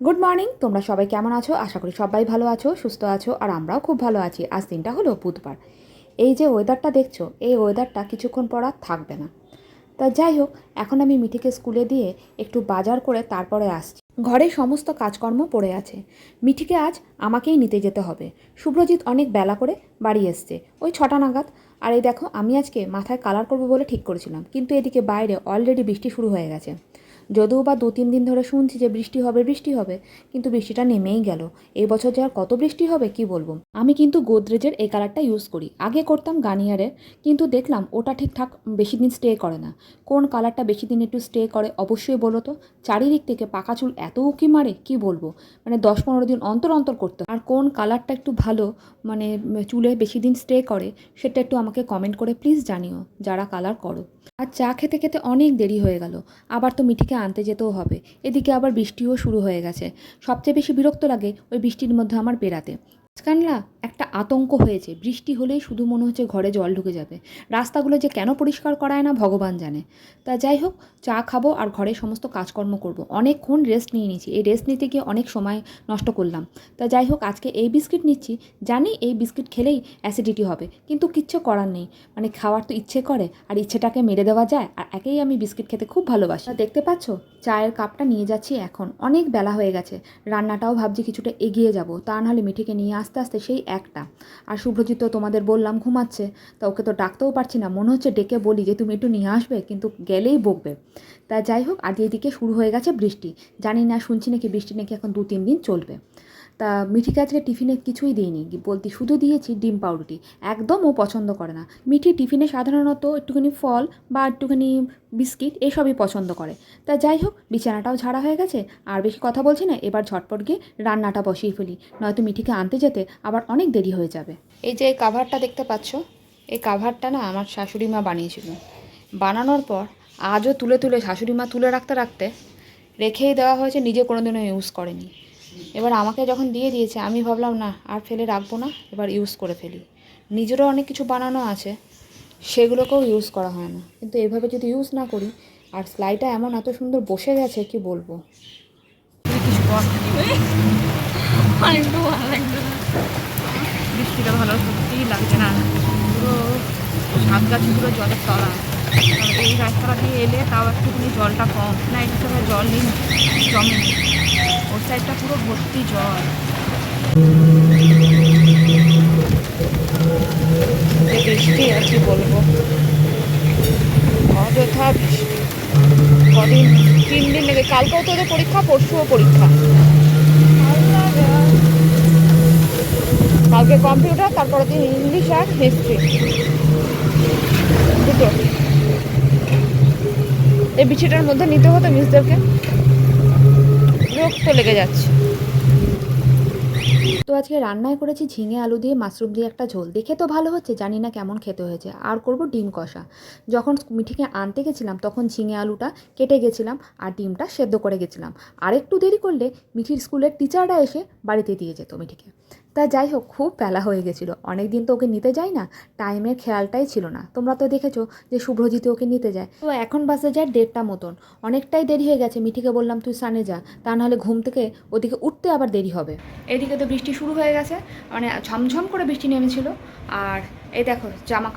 Good morning, তোমরা সবাই কেমন আছো? আশা করি সবাই ভালো আছো, সুস্থ আছো, আর আমরাও খুব ভালো আছি। আজ দিনটা হলো বুধবার। এই যে ওয়েদারটা দেখছো, এই ওয়েদারটা কিছুক্ষণ পর আর থাকবে না। তা যাই হোক, এখন আমি মিঠিকে স্কুলে দিয়ে একটু বাজার করে তারপরে আসছি। ঘরে সমস্ত কাজকর্ম পড়ে আছে। মিঠিকে আজ আমাকেই নিতে যেতে হবে। শুভ্রজিৎ অনেক বেলা করে বাড়ি এসছে, ওই 6টা নাগাদ। আর এই দেখো, আমি আজকে মাথায় কালার করবো বলে ঠিক করেছিলাম, কিন্তু এদিকে বাইরে অলরেডি বৃষ্টি শুরু হয়ে গেছে। যদিও বা 2-3 দিন ধরে শুনছি যে বৃষ্টি হবে, কিন্তু বৃষ্টিটা নেমেই গেল। এই বছর যে আর কত বৃষ্টি হবে কি বলবো। আমি কিন্তু গোদরেজের এই কালারটা ইউজ করি, আগে করতাম গার্নিয়ারের, কিন্তু দেখলাম ওটা ঠিকঠাক বেশি দিন স্টে করে না। কোন কালারটা বেশি দিন একটু স্টে করে অবশ্যই বলো তো। চারিদিক থেকে পাকা চুল এত উঁকি মারে কি বলবো, মানে 10-15 দিন অন্তর অন্তর করতে হয়। আর কোন কালারটা একটু ভালো মানে চুলে বেশি দিন স্টে করে সেটা একটু আমাকে কমেন্ট করে প্লিজ জানিও, যারা কালার করো। আর চা খেতে খেতে অনেক দেরি হয়ে গেল, আবার তো মিঠিকে আনতে যেতেও হবে। এদিকে আবার বৃষ্টিও শুরু হয়ে গেছে। সবচেয়ে বেশি বিরক্ত লাগে ওই বৃষ্টির মধ্যে আমার বেরাতে। আজকাল না একটা আতঙ্ক হয়েছে, বৃষ্টি হলেই শুধু মনে হচ্ছে ঘরে জল ঢুকে যাবে। রাস্তাগুলো যে কেন পরিষ্কার করায় না ভগবান জানে। তা যাই হোক, চা খাবো আর ঘরে সমস্ত কাজকর্ম করব। অনেকক্ষণ রেস্ট নিয়ে নিয়েছি, এই রেস্ট নিতে গিয়ে অনেক সময় নষ্ট করলাম। তা যাই হোক, আজকে এই বিস্কিট নিচ্ছি, জানি এই বিস্কিট খেলেই অ্যাসিডিটি হবে, কিন্তু কিচ্ছু করার নেই। মানে খাওয়ার তো ইচ্ছে করে, আর ইচ্ছেটাকে মেরে দেওয়া যায়। আর একেই আমি বিস্কিট খেতে খুব ভালোবাসি। দেখতে পাচ্ছ, চায়ের কাপটা নিয়ে যাচ্ছি এখন, অনেক বেলা হয়ে গেছে। রান্নাটাও ভাবছি কিছুটা এগিয়ে যাব, তা নাহলে মিঠিকে নিয়ে আস্তে আস্তে সেই একটা। আর শুভ্রজিৎ তো তোমাদের বললাম ঘুমাচ্ছে, তা ওকে তো ডাকতেও পারছি না, মনে হচ্ছে ডেকে বলি যে তুমি একটু নিয়ে আসবে, কিন্তু গেলেই বকবে। তা যাই হোক, আর এদিকে শুরু হয়ে গেছে বৃষ্টি। জানি না, শুনছি নাকি বৃষ্টি নাকি এখন 2-3 দিন চলবে। তা মিঠিকে আজকে টিফিনে কিছুই দিইনি, বলতে শুধু দিয়েছি ডিম পাউরুটি। একদম ও পছন্দ করে না। মিঠি টিফিনে সাধারণত একটুখানি ফল বা একটুখানি বিস্কিট এসবই পছন্দ করে। তা যাই হোক, বিছানাটাও ঝাড়া হয়ে গেছে, আর বেশি কথা বলছি না, এবার ঝটপট গিয়ে রান্নাটা বসিয়ে ফেলি, নয়তো মিঠিকে আনতে যেতে আবার অনেক দেরি হয়ে যাবে। এই যে এই কাভারটা দেখতে পাচ্ছ, এই কাভারটা না আমার শাশুড়ি মা বানিয়েছিল। বানানোর পর আজও তুলে তুলে শাশুড়ি মা তুলে রাখতে রাখতে রেখেই দেওয়া হয়েছে, নিজে কোনোদিনও ইউজ করেনি। এবার আমাকে যখন দিয়ে দিয়েছে, আমি ভাবলাম না আর ফেলে রাখবো না, এবার ইউজ করে ফেলি। নিজেরও অনেক কিছু বানানো আছে, সেগুলোকেও ইউজ করা হয় না, কিন্তু এভাবে যদি ইউজ না করি। আর সেলাইটা এমন এত সুন্দর বসে গেছে কি বলবো। একটু ভালো লাগছে না, বৃষ্টিটা ভালো সত্যিই লাগছে না। পুরো সাতগাছি পুরো জলের তলা। এই রাস্তাটা দিয়ে এলে তাও একটুখানি জলটা কম, না এই হিসাবে জল নেই, জমে। ওর সাইডটা পুরো ভর্তি জল। বৃষ্টি আর কি বলবো, অযথা বৃষ্টি। কদিন 3 দিন লেগে, কালকেও তো ওদের পরীক্ষা, পরশুও পরীক্ষা। কালকে কম্পিউটার, তারপরে দিন ইংলিশ আর হিস্ট্রি, দুটো। এই বৃষ্টিটার মধ্যে নিতে হতো মিসদেরকে, বিরক্ত লেগে যাচ্ছে। তো আজকে রান্নায় করেছি ঝিঙে আলু দিয়ে মাশরুম দিয়ে একটা ঝোল। দেখে তো ভালো হচ্ছে, জানি না কেমন খেতে হয়েছে। আর করব ডিম কষা। যখন মিঠিকে আনতে গেছিলাম তখন ঝিঙে আলুটা কেটে গেছিলাম আর ডিমটা সেদ্ধ করে গেছিলাম। আর একটু দেরি করলে মিঠির স্কুলের টিচাররা এসে বাড়িতে দিয়ে যেত মিঠিকে। তা যাই হোক, খুব বেলা হয়ে গেছিলো, অনেক দিন তো ওকে নিতে যাই না, টাইমের খেয়ালটাই ছিল না। তোমরা তো দেখেছো যে শুভ্রজিৎ ওকে নিতে যায়। তো এখন বাসে যায় 1:30 মতন, অনেকটাই দেরি হয়ে গেছে। মিঠিকে বললাম তুই স্নানে যা, তা নাহলে ঘুম থেকে ওদিকে উঠতে আবার দেরি হবে। এদিকে তো বৃষ্টি শুরু হয়ে গেছে, মানে ঝমঝম করে বৃষ্টি নেমেছিল। আর এই দেখো জামা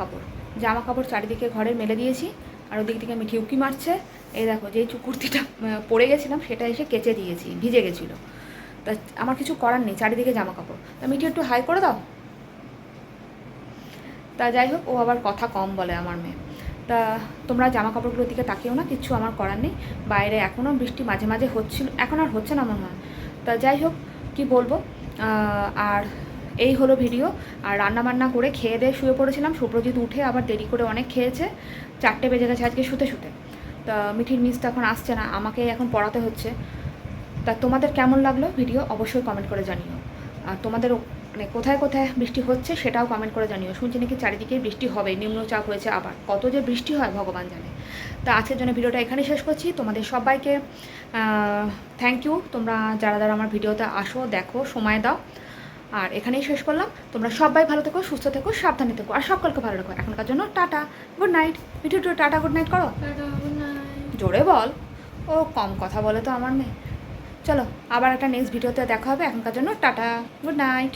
কাপড় চারিদিকে ঘরে মেলে দিয়েছি, আর ওদিক থেকে মিঠি উঁকি মারছে। এই দেখো, যেই কুর্তিটা পরে গেছিলাম সেটা এসে কেচে দিয়েছি, ভিজে গেছিলো। তা আমার কিছু করার নেই, চারিদিকে জামা কাপড়। তা মিঠি একটু হাই করে দাও। তা যাই হোক, ও আবার কথা কম বলে আমার মেয়ে। তা তোমরা জামা কাপড়গুলোর দিকে তাকিও না, কিচ্ছু আমার করার নেই। বাইরে এখনও বৃষ্টি মাঝে মাঝে হচ্ছিল, এখন আর হচ্ছে না মনে হয়। তা যাই হোক, কি বলবো। আর এই হলো ভিডিও। আর রান্নাবান্না করে খেয়ে দিয়ে শুয়ে পড়েছিলাম। শুভ্রজিৎ উঠে আবার দেরি করে অনেক খেয়েছে, 4টে বেজে গেছে আজকে শুতে শুতে। তা মিঠির মিস তো এখন আসছে না, আমাকে এখন পড়াতে হচ্ছে। তা তোমাদের কেমন লাগলো ভিডিও অবশ্যই কমেন্ট করে জানিও। আর তোমাদের মানে কোথায় কোথায় বৃষ্টি হচ্ছে সেটাও কমেন্ট করে জানিও। শুনছি নাকি চারিদিকে বৃষ্টি হবে, নিম্নচাপ হয়েছে, আবার কত যে বৃষ্টি হয় ভগবান জানে। তা আজকের জন্য ভিডিওটা এখানেই শেষ করছি। তোমাদের সবাইকে থ্যাংক ইউ, তোমরা যারা যারা আমার ভিডিওতে আসো, দেখো, সময় দাও। আর এখানেই শেষ করলাম। তোমরা সবাই ভালো থেকো, সুস্থ থেকো, সাবধানে থেকো, আর সকলকে ভালো রাখো। এখনকার জন্য tata, good night. Mithu tata good night করো, জোরে বল। ও কম কথা বলে তো আমার মেয়ে। চলো আবার একটা নেক্সট ভিডিওতে দেখা হবে, এখনকার জন্য টাটা, গুড নাইট।